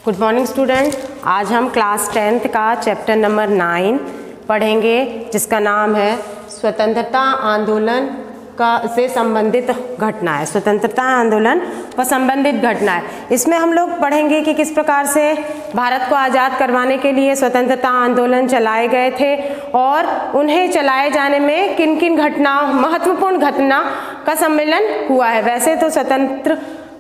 Good morning student. आज हम class 10th का चैप्टर नंबर 9 पढ़ेंगे, जिसका नाम है स्वतंत्रता आंदोलन से संबंधित घटनाएं। स्वतंत्रता आंदोलन व संबंधित घटनाएं, इसमें हम लोग पढ़ेंगे कि किस प्रकार से भारत को आज़ाद करवाने के लिए स्वतंत्रता आंदोलन चलाए गए थे और उन्हें चलाए जाने में किन किन घटनाओं, महत्वपूर्ण घटना का सम्मेलन हुआ है। वैसे तो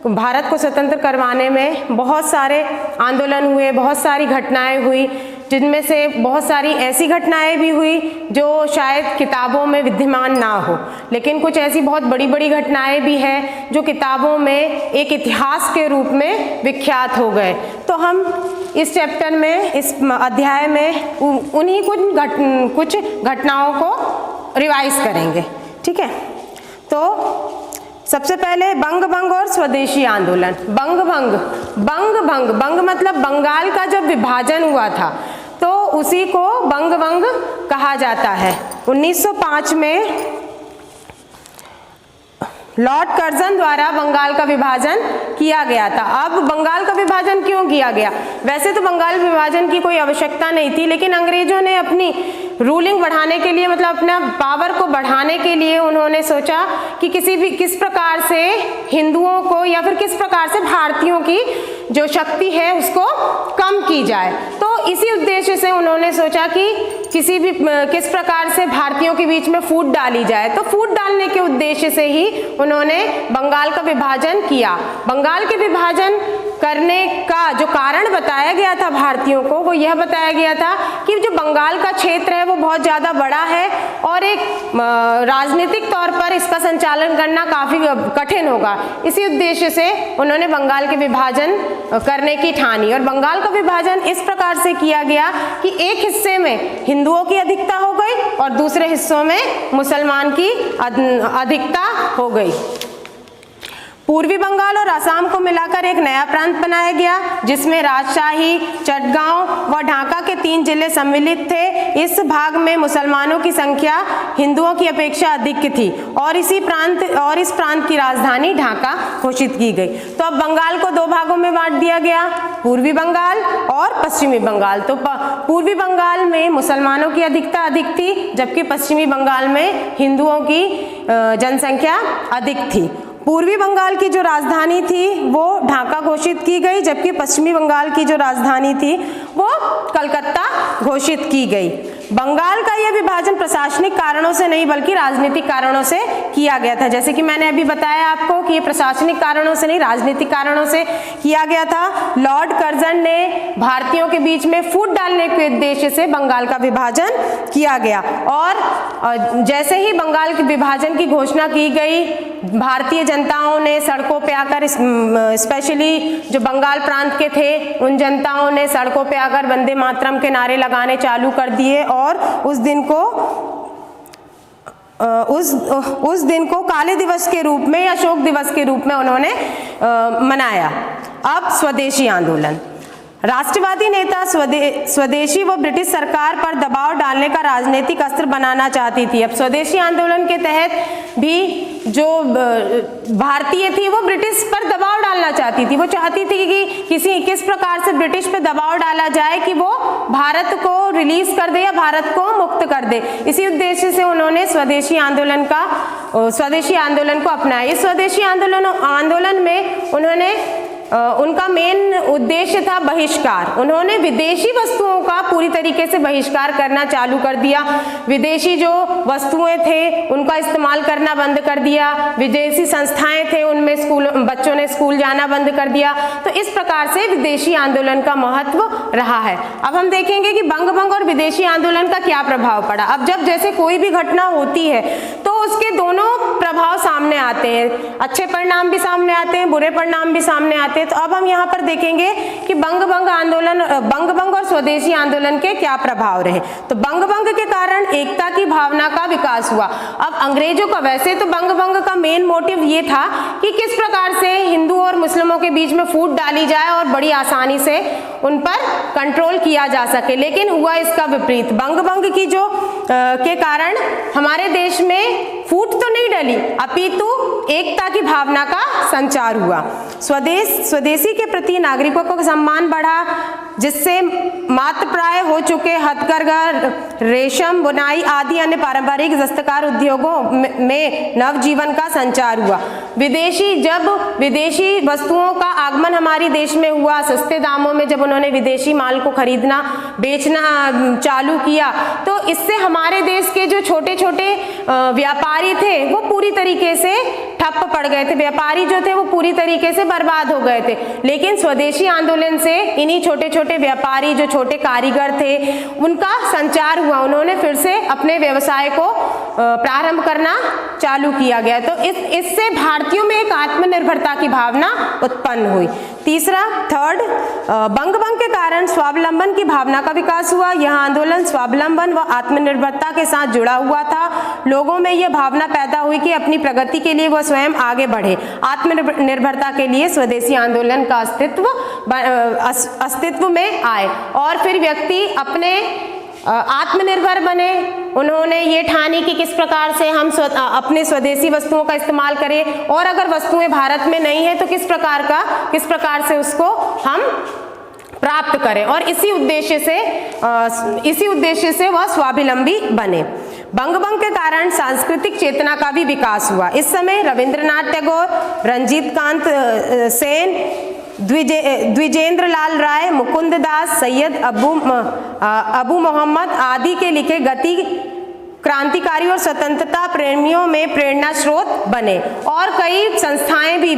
भारत को स्वतंत्र करवाने में बहुत सारे आंदोलन हुए, बहुत सारी घटनाएं हुई, जिनमें से बहुत सारी ऐसी घटनाएं भी हुई जो शायद किताबों में विद्यमान ना हो, लेकिन कुछ ऐसी बहुत बड़ी बड़ी घटनाएं भी हैं जो किताबों में एक इतिहास के रूप में विख्यात हो गए। तो हम इस चैप्टर में, इस अध्याय में उन्हीं कुछ घटनाओं को रिवाइज करेंगे। ठीक है, तो सबसे पहले बंग भंग और स्वदेशी आंदोलन। बंग मतलब बंगाल का जब विभाजन हुआ था तो उसी को बंग भंग कहा जाता है। 1905 में लॉर्ड कर्जन द्वारा बंगाल का विभाजन किया गया था। अब बंगाल का विभाजन क्यों किया गया? वैसे तो बंगाल विभाजन की कोई आवश्यकता नहीं थी, लेकिन अंग्रेजों ने अपनी रूलिंग बढ़ाने के लिए, मतलब अपना पावर को बढ़ाने के लिए उन्होंने सोचा कि किस प्रकार से हिंदुओं को या फिर किस प्रकार से भारतीयों की जो शक्ति है उसको कम की जाए। तो इसी उद्देश्य से उन्होंने सोचा कि किस प्रकार से भारतीयों के बीच में फूट डाली जाए। तो फूट डालने के उद्देश्य से ही उन्होंने बंगाल का विभाजन किया। बंगाल के विभाजन करने का जो कारण बताया गया था भारतीयों को, वो यह बताया गया था कि जो बंगाल का क्षेत्र है वो बहुत ज़्यादा बड़ा है और एक राजनीतिक तौर पर इसका संचालन करना काफ़ी कठिन होगा। इसी उद्देश्य से उन्होंने बंगाल के विभाजन करने की ठानी और बंगाल का विभाजन इस प्रकार से किया गया कि एक हिस्से में हिंदुओं की अधिकता हो गई और दूसरे हिस्सों में मुसलमान की अधिकता हो गई। पूर्वी बंगाल और असम को मिलाकर एक नया प्रांत बनाया गया, जिसमें राजशाही, चटगांव व ढाका के 3 जिले सम्मिलित थे। इस भाग में मुसलमानों की संख्या हिंदुओं की अपेक्षा अधिक थी और इस प्रांत की राजधानी ढाका घोषित की गई। तो अब बंगाल को 2 भागों में बांट दिया गया, पूर्वी बंगाल और पश्चिमी बंगाल। तो पूर्वी बंगाल में मुसलमानों की अधिकता अधिक थी, जबकि पश्चिमी बंगाल में हिंदुओं की जनसंख्या अधिक थी। पूर्वी बंगाल की जो राजधानी थी वो ढाका घोषित की गई, जबकि पश्चिमी बंगाल की जो राजधानी थी वो कलकत्ता घोषित की गई। बंगाल का यह विभाजन प्रशासनिक कारणों से नहीं बल्कि राजनीतिक कारणों से किया गया था। जैसे कि मैंने अभी बताया आपको कि ये प्रशासनिक कारणों से नहीं, राजनीतिक कारणों से किया गया था। लॉर्ड कर्जन ने भारतीयों के बीच में फूट डालने के उद्देश्य से बंगाल का विभाजन किया गया और जैसे ही बंगाल के विभाजन की घोषणा की गई, भारतीय जनताओं ने सड़कों पे आकर, स्पेशली जो बंगाल प्रांत के थे उन जनताओं ने सड़कों पे आकर वंदे मातरम के नारे लगाने चालू कर दिए और उस दिन को काले दिवस के रूप में या शोक दिवस के रूप में उन्होंने मनाया। अब स्वदेशी आंदोलन। राष्ट्रवादी नेता स्वदेशी व ब्रिटिश सरकार पर दबाव डालने का राजनीतिक अस्त्र बनाना चाहती थी। अब स्वदेशी आंदोलन के तहत भी जो भारतीय थी वो ब्रिटिश पर दबाव डालना चाहती थी। वो चाहती थी कि किस प्रकार से ब्रिटिश पर दबाव डाला जाए कि वो भारत को रिलीज कर दे या भारत को मुक्त कर दे। इसी उद्देश्य से उन्होंने स्वदेशी आंदोलन को अपनाया। इस स्वदेशी आंदोलन में उनका मेन उद्देश्य था बहिष्कार। उन्होंने विदेशी वस्तुओं का पूरी तरीके से बहिष्कार करना चालू कर दिया। विदेशी जो वस्तुएं थे उनका इस्तेमाल करना बंद कर दिया। विदेशी संस्थाएं थे उनमें बच्चों ने स्कूल जाना बंद कर दिया। तो इस प्रकार से विदेशी आंदोलन का महत्व रहा है। अब हम देखेंगे कि बंग भंग और विदेशी आंदोलन का क्या प्रभाव पड़ा। अब जब जैसे कोई भी घटना होती है तो उसके दोनों प्रभाव सामने आते हैं, अच्छे परिणाम भी सामने आते हैं, बुरे परिणाम भी सामने आते हैं। तो अब हम यहाँ पर देखेंगे कि बंग भंग और स्वदेशी आंदोलन के क्या प्रभाव रहे। तो बंग भंग के कारण एकता की भावना का विकास हुआ। अब अंग्रेजों का, वैसे तो बंग भंग का मेन मोटिव ये था कि किस प्रकार से हिंदू और मुस्लिमों के बीच में फूट डाली जाए और बड़ी आसानी से उन पर कंट्रोल किया जा सके, लेकिन हुआ इसका विपरीत। बंग भंग की के कारण हमारे देश में फूट तो नहीं डली, अपितु एकता की भावना का संचार हुआ। स्वदेशी के प्रति नागरिकों का सम्मान बढ़ा, जिससे मातृप्राय हो चुके हथकरघा, रेशम, बुनाई आदि अन्य पारंपरिक दस्तकार उद्योगों में नवजीवन का संचार हुआ। जब विदेशी वस्तुओं का आगमन हमारे देश में हुआ, सस्ते दामों में जब उन्होंने विदेशी माल को खरीदना बेचना चालू किया, तो इससे हमारे देश के जो छोटे छोटे व्यापारी थे वो पूरी तरीके से ठप पड़ गए थे, व्यापारी जो थे वो पूरी तरीके से बर्बाद हो गए थे। लेकिन स्वदेशी आंदोलन से इन्हीं छोटे छोटे व्यापारी, जो छोटे कारीगर थे, उनका संचार हुआ, उन्होंने फिर से अपने व्यवसाय को प्रारंभ करना चालू किया गया। तो इससे भारतीयों में एक आत्मनिर्भरता की भावना उत्पन्न हुई। तीसरा, थर्ड, बंगभंग के कारण स्वावलंबन की भावना का विकास हुआ। यह आंदोलन स्वावलंबन व आत्मनिर्भरता के साथ जुड़ा हुआ था। लोगों में यह भावना पैदा हुई कि अपनी प्रगति के लिए वह स्वयं आगे बढ़े। आत्मनिर्भरता के लिए स्वदेशी आंदोलन का अस्तित्व में आए और फिर व्यक्ति अपने आत्मनिर्भर बने। उन्होंने ये ठानी कि किस प्रकार से हम अपने स्वदेशी वस्तुओं का इस्तेमाल करें, और अगर वस्तुएं भारत में नहीं है तो किस प्रकार से उसको हम प्राप्त करें, और इसी उद्देश्य से वह स्वावलंबी बने। बंगभंग के कारण सांस्कृतिक चेतना का भी विकास हुआ। इस समय रविंद्रनाथ टैगोर, रंजीत कांत सेन, द्विजेंद्र लाल राय, मुकुंद दास, सैयद अबू मोहम्मद आदि के लिखे गति क्रांतिकारी और स्वतंत्रता प्रेमियों में प्रेरणा स्रोत बने। और कई संस्थाएं भी,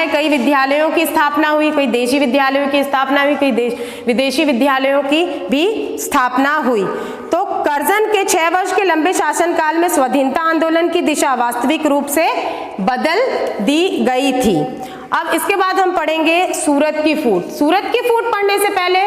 कई विद्यालयों की स्थापना हुई, कई देशी विद्यालयों की स्थापना हुई, कई विदेशी विद्यालयों की भी स्थापना हुई। तो कर्जन के 6 वर्ष के लंबे शासनकाल में स्वाधीनता आंदोलन की दिशा वास्तविक रूप से बदल दी गई थी। अब इसके बाद हम पढ़ेंगे सूरत की फूट। सूरत की फूट पढ़ने से पहले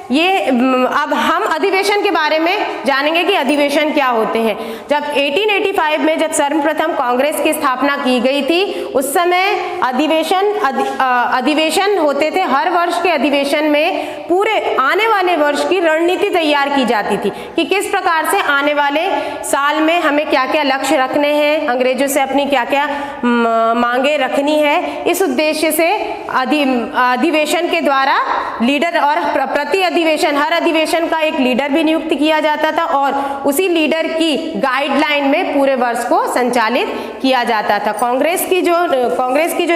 अब हम अधिवेशन के बारे में जानेंगे कि अधिवेशन क्या होते हैं। जब 1885 में जब सर्वप्रथम कांग्रेस की स्थापना की गई थी, उस समय अधिवेशन होते थे। हर वर्ष के अधिवेशन में पूरे आने वाले वर्ष की रणनीति तैयार की जाती थी कि किस प्रकार से आने वाले साल में हमें क्या क्या लक्ष्य रखने हैं, अंग्रेजों से अपनी क्या क्या मांगे रखनी है। इस उद्देश्य से अधिवेशन के द्वारा लीडर और प्रति अधिवेशन, हर अधिवेशन का एक लीडर भी नियुक्त किया जाता था और उसी लीडर की गाइडलाइन में पूरे वर्ष को संचालित किया जाता था। कांग्रेस की जो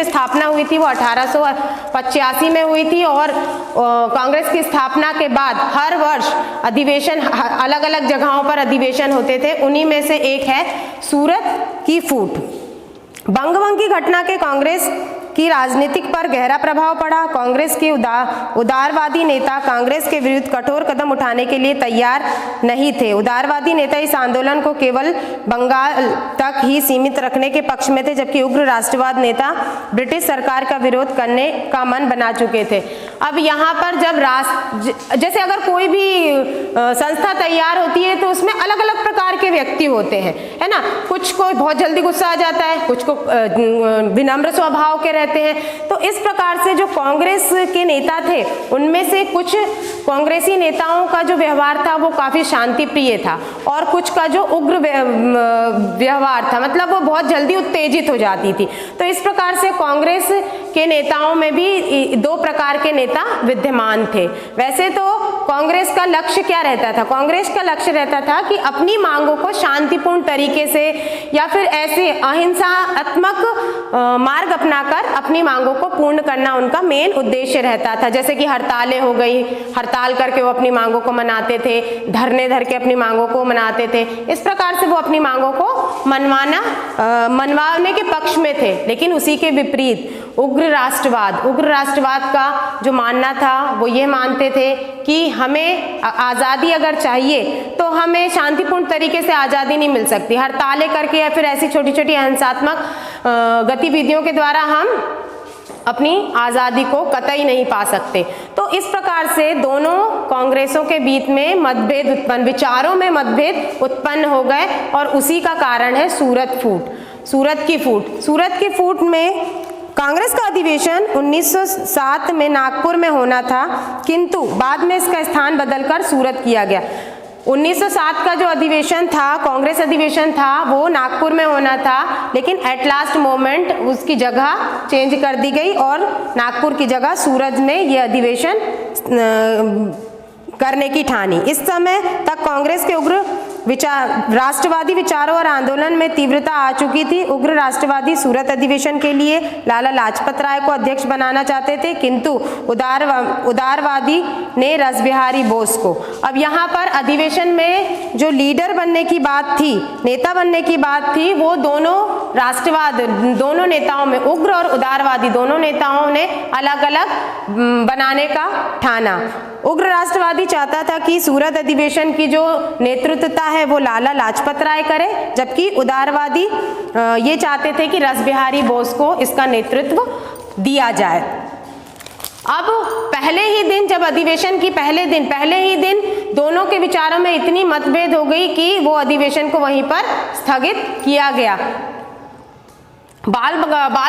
स्थापना हुई थी वो 1885 में हुई थी और कांग्रेस की स्थापना के बाद हर वर्ष अधिवेशन, अलग अलग जगहों पर अधिवेशन होते थे। उन्हीं में से एक है सूरत की फूट। बंगभंग की घटना के कांग्रेस की राजनीतिक पर गहरा प्रभाव पड़ा। कांग्रेस के उदारवादी नेता कांग्रेस के विरुद्ध कठोर कदम उठाने के लिए तैयार नहीं थे। उदारवादी नेता इस आंदोलन को केवल बंगाल तक ही सीमित रखने के पक्ष में थे, जबकि उग्र राष्ट्रवाद नेता ब्रिटिश सरकार का विरोध करने का मन बना चुके थे। अब यहाँ पर जैसे अगर कोई भी संस्था तैयार होती है तो उसमें अलग अलग प्रकार के व्यक्ति होते हैं, है ना। कुछ को बहुत जल्दी गुस्सा आ जाता है, कुछ को विनम्र स्वभाव के रहते हैं। तो इस प्रकार से जो कांग्रेस के नेता थे उनमें से कुछ कांग्रेसी नेताओं का जो व्यवहार था वो काफी शांति प्रिय था और कुछ का जो उग्र व्यवहार था, मतलब वो बहुत जल्दी उत्तेजित हो जाती थी। तो इस प्रकार से कांग्रेस के नेताओं में भी 2 प्रकार के नेता विद्यमान थे। वैसे तो कांग्रेस का लक्ष्य क्या रहता था? कांग्रेस का लक्ष्य रहता था कि अपनी मांगों को शांतिपूर्ण तरीके से या फिर ऐसे अहिंसात्मक मार्ग अपनाकर अपनी मांगों को पूर्ण करना उनका मेन उद्देश्य रहता था। जैसे कि हड़तालें हो गई, हड़ताल करके वो अपनी मांगों को मनाते थे, धरने धर के अपनी मांगों को मनाते थे। इस प्रकार से वो अपनी मांगों को मनवाने के पक्ष में थे। लेकिन उसी के विपरीत उग्र राष्ट्रवाद का जो मानना था वो ये मानते थे कि हमें आज़ादी अगर चाहिए तो हमें शांतिपूर्ण तरीके से आज़ादी नहीं मिल सकती। हड़तालें करके या फिर ऐसी छोटी छोटी हिंसात्मक गतिविधियों के द्वारा हम अपनी आज़ादी को कतई नहीं पा सकते। तो इस प्रकार से दोनों कांग्रेसों के बीच में मतभेद उत्पन्न, विचारों में मतभेद उत्पन्न हो गए और उसी का कारण है सूरत की फूट में कांग्रेस का अधिवेशन 1907 में नागपुर में होना था, किंतु बाद में इसका स्थान बदलकर सूरत किया गया। 1907 का जो अधिवेशन था, कांग्रेस अधिवेशन था, वो नागपुर में होना था, लेकिन एट लास्ट मोमेंट उसकी जगह चेंज कर दी गई और नागपुर की जगह सूरत में ये अधिवेशन करने की ठानी। इस समय तक कांग्रेस के उग्र राष्ट्रवादी विचारों और आंदोलन में तीव्रता आ चुकी थी। उग्र राष्ट्रवादी सूरत अधिवेशन के लिए लाला लाजपत राय को अध्यक्ष बनाना चाहते थे, किंतु उदारवादी ने रासबिहारी बोस को। अब यहाँ पर अधिवेशन में जो लीडर बनने की बात थी, नेता बनने की बात थी, वो दोनों राष्ट्रवाद, दोनों नेताओं में, उग्र और उदारवादी दोनों नेताओं ने अलग अलग बनाने का ठाना। उग्र राष्ट्रवादी चाहता था कि सूरत अधिवेशन की जो नेतृत्वता है वो लाला लाजपत राय करे, जबकि उदारवादी ये चाहते थे कि रासबिहारी बोस को इसका नेतृत्व दिया जाए। अब पहले ही दिन, जब अधिवेशन की पहले ही दिन दोनों के विचारों में इतनी मतभेद हो गई कि वो अधिवेशन को वहीं पर स्थगित किया गया। बाल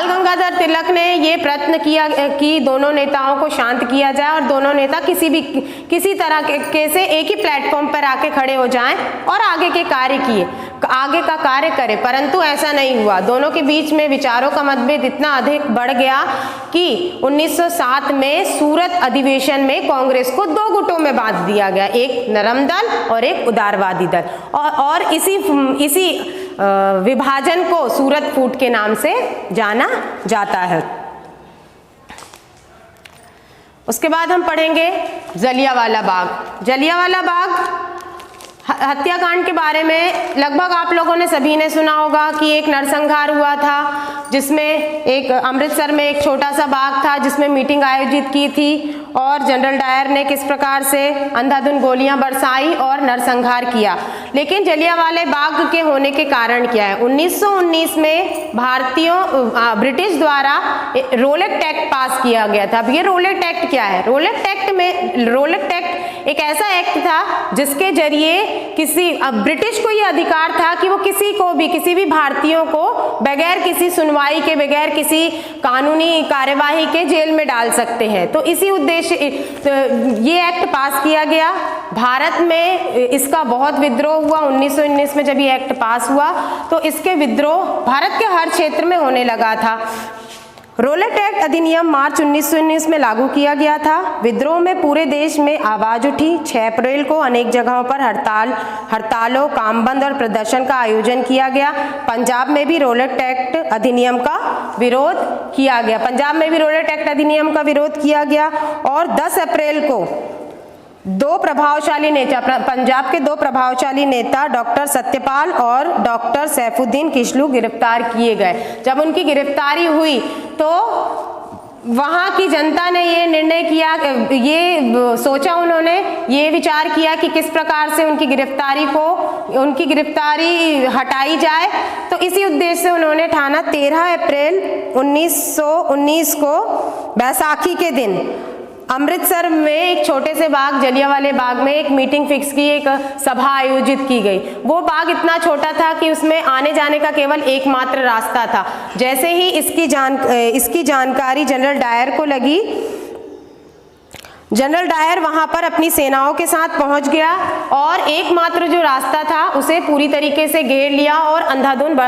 गंगाधर तिलक ने ये प्रयत्न किया कि दोनों नेताओं को शांत किया जाए और दोनों नेता किसी तरह के से एक ही प्लेटफॉर्म पर आके खड़े हो जाएं और आगे का कार्य करें, परंतु ऐसा नहीं हुआ। दोनों के बीच में विचारों का मतभेद इतना अधिक बढ़ गया कि 1907 में सूरत अधिवेशन में कांग्रेस को दो गुटों में बांट दिया गया, एक नरम दल और एक उदारवादी दल, और इसी विभाजन को सूरत फूट के नाम से जाना जाता है। उसके बाद हम पढ़ेंगे जलियांवाला बाग। जलियांवाला बाग हत्याकांड के बारे में लगभग आप लोगों ने सभी ने सुना होगा कि एक नरसंहार हुआ था, जिसमें एक अमृतसर में एक छोटा सा बाग था जिसमें मीटिंग आयोजित की थी और जनरल डायर ने किस प्रकार से अंधाधुंध गोलियां बरसाई और नरसंहार किया। लेकिन जलियांवाले बाग के होने के कारण क्या है? 1919 में ब्रिटिश द्वारा रोलेट एक्ट पास किया गया था। अब ये रोलेट एक्ट क्या है? रोलेट एक्ट एक ऐसा एक्ट था जिसके जरिए ब्रिटिश को ये अधिकार था कि वो किसी भी भारतीयों को बगैर किसी सुनवाई के, बगैर किसी कानूनी कार्यवाही के जेल में डाल सकते हैं। तो इसी उद्देश्य ये एक्ट पास किया गया। भारत में इसका बहुत विद्रोह हुआ। 1919 में जब ये एक्ट पास हुआ तो इसके विद्रोह भारत के हर क्षेत्र में होने लगा था। रोलेट एक्ट अधिनियम मार्च 1919 में लागू किया गया था। विद्रोह में पूरे देश में आवाज उठी। 6 अप्रैल को अनेक जगहों पर हड़तालों, काम बंद और प्रदर्शन का आयोजन किया गया। पंजाब में भी रोलेट एक्ट अधिनियम का विरोध किया गया। और 10 अप्रैल को पंजाब के दो प्रभावशाली नेता डॉक्टर सत्यपाल और डॉक्टर सैफुद्दीन किशलू गिरफ्तार किए गए। जब उनकी गिरफ्तारी हुई तो वहाँ की जनता ने ये निर्णय किया, उन्होंने ये विचार किया कि किस प्रकार से उनकी गिरफ्तारी हटाई जाए। तो इसी उद्देश्य से उन्होंने ठाना 13 अप्रैल 1919 को बैसाखी के दिन अमृतसर में एक छोटे से बाग, जलियांवाले बाग में एक मीटिंग फिक्स की, एक सभा आयोजित की गई। वो बाग इतना छोटा था कि उसमें आने जाने का केवल एकमात्र रास्ता था। जैसे ही इसकी जानकारी जनरल डायर को लगी, जनरल डायर वहां पर अपनी सेनाओं के साथ पहुंच गया और एकमात्र जो रास्ता था उसे पूरी तरीके से घेर लिया और अंधाधुंध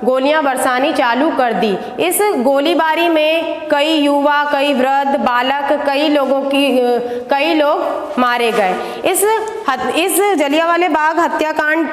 गोलियां बरसानी चालू कर दी। इस गोलीबारी में कई युवा, कई वृद्ध, बालक, कई लोग मारे गए। इस जलियांवाले बाग हत्याकांड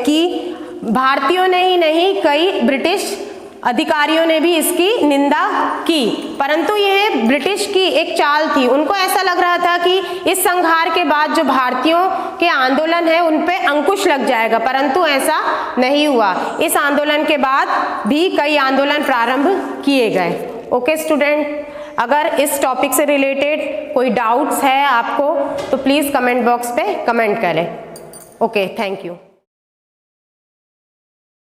की भारतीयों ने ही नहीं, कई ब्रिटिश अधिकारियों ने भी इसकी निंदा की, परंतु यह ब्रिटिश की एक चाल थी। उनको ऐसा लग रहा था कि इस संहार के बाद जो भारतीयों के आंदोलन है उन पे अंकुश लग जाएगा, परंतु ऐसा नहीं हुआ। इस आंदोलन के बाद भी कई आंदोलन प्रारंभ किए गए। ओके स्टूडेंट, अगर इस टॉपिक से रिलेटेड कोई डाउट्स है आपको तो प्लीज़ कमेंट बॉक्स पे कमेंट करें। Okay, thank you.